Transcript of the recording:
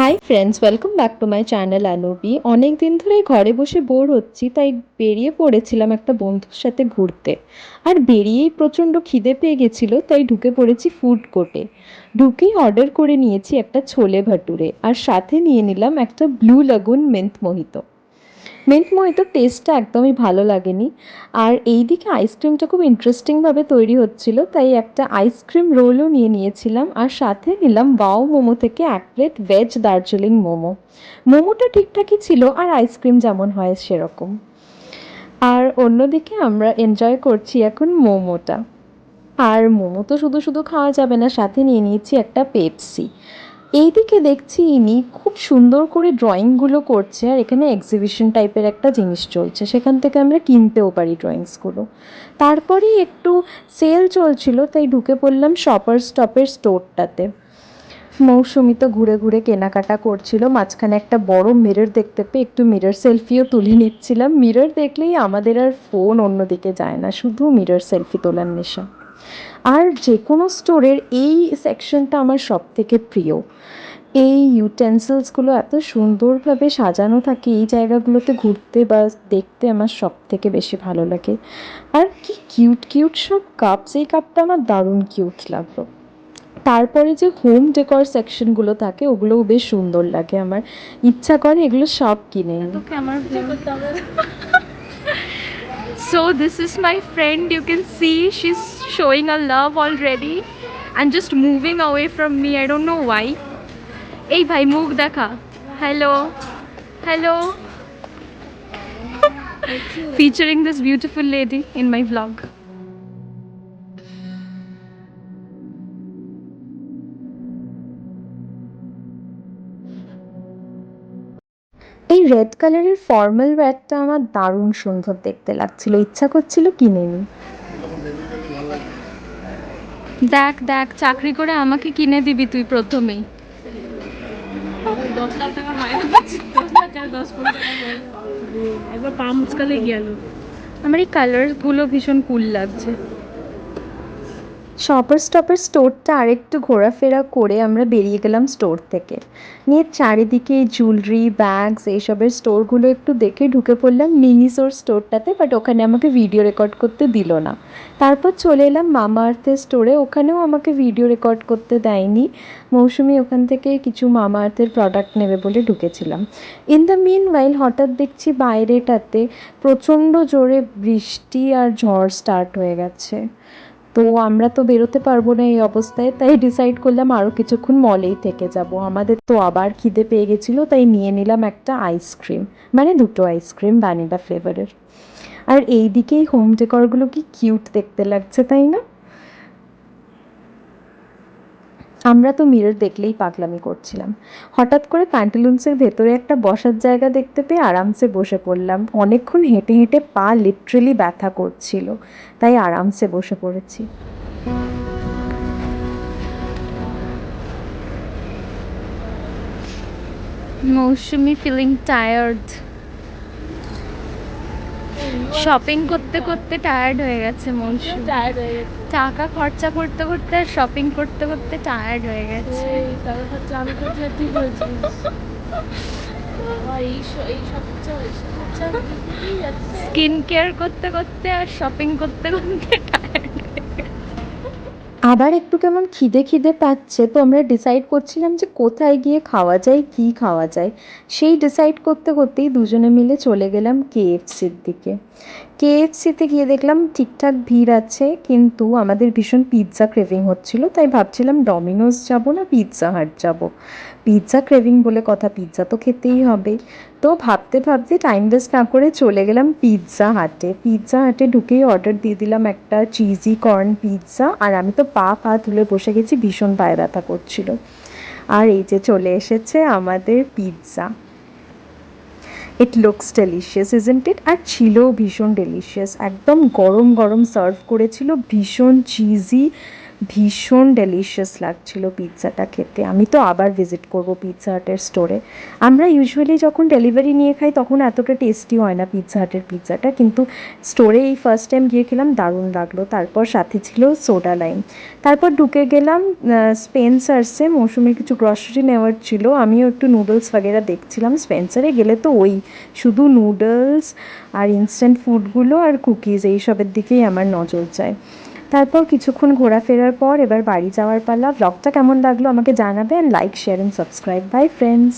High friends, welcome back to my channel আনুবি। অনেক দিন ধরে ঘরে বসে বোর হচ্ছি, তাই বেরিয়ে পড়েছিলাম একটা বন্ধুর সাথে ঘুরতে। আর বেরিয়েই প্রচণ্ড খিদে পেয়ে গেছিলো, তাই ঢুকে পড়েছি ফুড কোর্টে। ঢুকেই অর্ডার করে নিয়েছি একটা ছোলে ভাটুরে, আর সাথে নিয়ে নিলাম একটা ব্লু লাগুন মিন্ট মোহিতো। মিন্ট মোহিতোর টেস্টটা একদমই ভালো লাগেনি। আর এই দিকে আইসক্রিমটা খুব ইন্টারেস্টিংভাবে তৈরি হচ্ছিল, তাই একটা আইসক্রিম রোলও নিয়ে নিয়েছিলাম, আর সাথে নিলাম ওয়াও মোমো থেকে এক প্লেট ভেজ দার্জিলিং মোমো। মোমোটা ঠিকঠাকই ছিল, আর আইসক্রিম যেমন হয় সেরকম। আর অন্যদিকে আমরা এনজয় করছি এখন মোমোটা। আর মোমো তো শুধু শুধু খাওয়া যাবে না, সাথে নিয়ে নিয়েছি একটা পেপসি। এইদিকে দেখছি ইনি খুব সুন্দর করে ড্রয়িংগুলো করছে, আর এখানে এক্সিবিশন টাইপের একটা জিনিস চলছে, সেখান থেকে আমরা কিনতেও পারি ড্রয়িংসগুলো। তারপরেই একটু সেল চলছিল, তাই ঢুকে পড়লাম শপার স্টপের স্টোরটাতে। মৌসুমি তো ঘুরে ঘুরে কেনাকাটা করছিল, মাঝখানে একটা বড় মিরর দেখতে পেয়ে একটু মিরর সেলফিও তুলে নিচ্ছিলাম। মিরর দেখলেই আমাদের আর ফোন অন্যদিকে যায় না, শুধু মিরর সেলফি তোলার নেশা। আর যে কোনো স্টোরের এই সেকশনটা আমার সব থেকে প্রিয়। এই ইউটেন্সিলসগুলো এত সুন্দরভাবে সাজানো থাকে এই জায়গাগুলোতে, ঘুরতে বা দেখতে আমার সব থেকে বেশি ভালো লাগে। আর কি কিউট কিউট সব কাপস, এই কাপটা আমার দারুণ কিউট লাগলো। তারপরে যে হোম ডেকর সেকশনগুলো থাকে ওগুলোও বেশ সুন্দর লাগে আমার, ইচ্ছা করে এগুলো সব কিনে নিই। তোকে আমার So this is my friend, you can see she's showing a love already and just moving away from me, I don't know why. Hey bhai, mukh dekha. Hello, hello. Featuring this beautiful lady in my vlog. এই red কালারের formal ওয়্যারটা আমার দারুণ সুন্দর দেখতে লাগছিল, ইচ্ছা করছিল কিনে নিই। দেখ দেখ, চাকরি করে আমাকে কিনে দিবি তুই প্রথমেই। 10 লাখ টাকা মাইনে পাচ্ছি, 10 লাখ আর 10-15 টাকা একবার পা মুচকালে গেল। আমার এই কালারগুলো ভীষণ কুল লাগছে। শপার স্টপের স্টোরটা আরেকটু ঘোরাফেরা করে আমরা বেরিয়ে গেলাম স্টোর থেকে। নিয়ে চারিদিকে জুয়েলারি, ব্যাগস, এইসবের স্টোরগুলো একটু দেখে ঢুকে পড়লাম মিনিসোর স্টোরটাতে, বাট ওখানে আমাকে ভিডিও রেকর্ড করতে দিল না। তারপর চলে এলাম মামা আর্থের স্টোরে, ওখানেও আমাকে ভিডিও রেকর্ড করতে দেয়নি। মৌসুমি ওখান থেকে কিছু মামা আর্থের প্রোডাক্ট নেবে বলে ঢুকেছিলাম। ইন দ্য মিন ওয়াইল হঠাৎ দেখছি বাইরেটাতে প্রচণ্ড জোরে বৃষ্টি আর ঝড় স্টার্ট হয়ে গেছে। তো আমরা তো বেরোতে পারবো না এই অবস্থায়, তাই ডিসাইড করলাম আরও কিছুক্ষণ মলেই থেকে যাব। আমাদের তো আবার খিদে পেয়ে গেছিলো, তাই নিয়ে নিলাম একটা আইসক্রিম, মানে দুটো আইসক্রিম ভ্যানিলা ফ্লেভারের। আর এই দিকেই হোম ডেকরগুলো কি কিউট দেখতে লাগছে, তাই না? আমরা তো মিরর দেখলেই পাগলামি করছিলাম। হঠাৎ করে প্যান্টালুন্সের ভেতরে একটা বসার জায়গা দেখতে পেয়ে আরামসে বসে পড়লাম। অনেকক্ষণ হেঁটে হেঁটে পা লিটারেলি ব্যথা করছিল, তাই আরামসে বসে পড়েছি। মৌসুমি ফিলিং টায়ার্ড, শপিং করতে করতে টায়ার্ড হয়ে গেছে মৌসুমি। টায়ার্ড হয়ে গেছে, টাকা খরচা করতে করতে আর শপিং করতে করতে টায়ার্ড হয়ে গেছে। এই টাকা খরচা আমি করছি আর তুই বলছিস। এই সব খরচা স্কিন কেয়ার করতে করতে আর শপিং করতে করতে টায়ার্ড। আবার একটু কেমন খিদে খিদে পাচ্ছে, তো আমরা ডিসাইড করছিলাম যে কোথায় গিয়ে খাওয়া যায়, কী খাওয়া যায়। সেই ডিসাইড করতে করতেই দুজনে মিলে চলে গেলাম কেএফসির দিকে। কেএফসিতে গিয়ে দেখলাম ঠিকঠাক ভিড় আছে, কিন্তু আমাদের ভীষণ পিৎজা ক্রেভিং হচ্ছিল, তাই ভাবছিলাম ডমিনোজ যাব না পিৎজা হাট যাব। পিৎজা ক্রেভিং বলে কথা, পিৎজা তো খেতেই হবে। তো ভাবতে ভাবতে টাইম ওয়েস্ট না করে চলে গেলাম পিৎজা হাটে। পিৎজা হাটে ঢুকেই অর্ডার দিয়ে দিলাম একটা চিজি কর্ন পিৎজা, আর আমি তো পা তুলে বসে গেছি, ভীষণ পায়ে ব্যথা করছিল। আর এই যে চলে এসেছে আমাদের pizza. It looks delicious, isn't it? আর ছিল ভীষণ ডেলিশিয়াস, একদম গরম গরম সার্ভ করেছিল, ভীষণ চিজি, ভীষণ ডেলিশিয়াস লাগছিল পিৎজাটা খেতে। আমি তো আবার ভিজিট করব পিৎজা হাটের স্টোরে। আমরা ইউজুয়ালি যখন ডেলিভারি নিয়ে খাই তখন এতটা টেস্টি হয় না পিৎজা হাটের পিৎজাটা, কিন্তু স্টোরে এই ফার্স্ট টাইম গিয়ে খেলাম, দারুণ লাগলো। তারপর সাথে ছিল সোডা লাইম। তারপর ঢুকে গেলাম স্পেন্সার্সে, মৌসুমীর কিছু গ্রসারি নেওয়ার ছিল, আমিও একটু নুডলস বাগেরা দেখছিলাম। স্পেন্সারে গেলে তো ওই শুধু নুডলস আর ইনস্ট্যান্ট ফুডগুলো আর কুকিজ এইসবের দিকেই আমার নজর যায়। তারপর কিছুক্ষণ ঘোরাফেরার পর এবার বাড়ি যাওয়ার পালা। ব্লগটা কেমন লাগলো আমাকে জানাবে, and like, share and subscribe. By friends.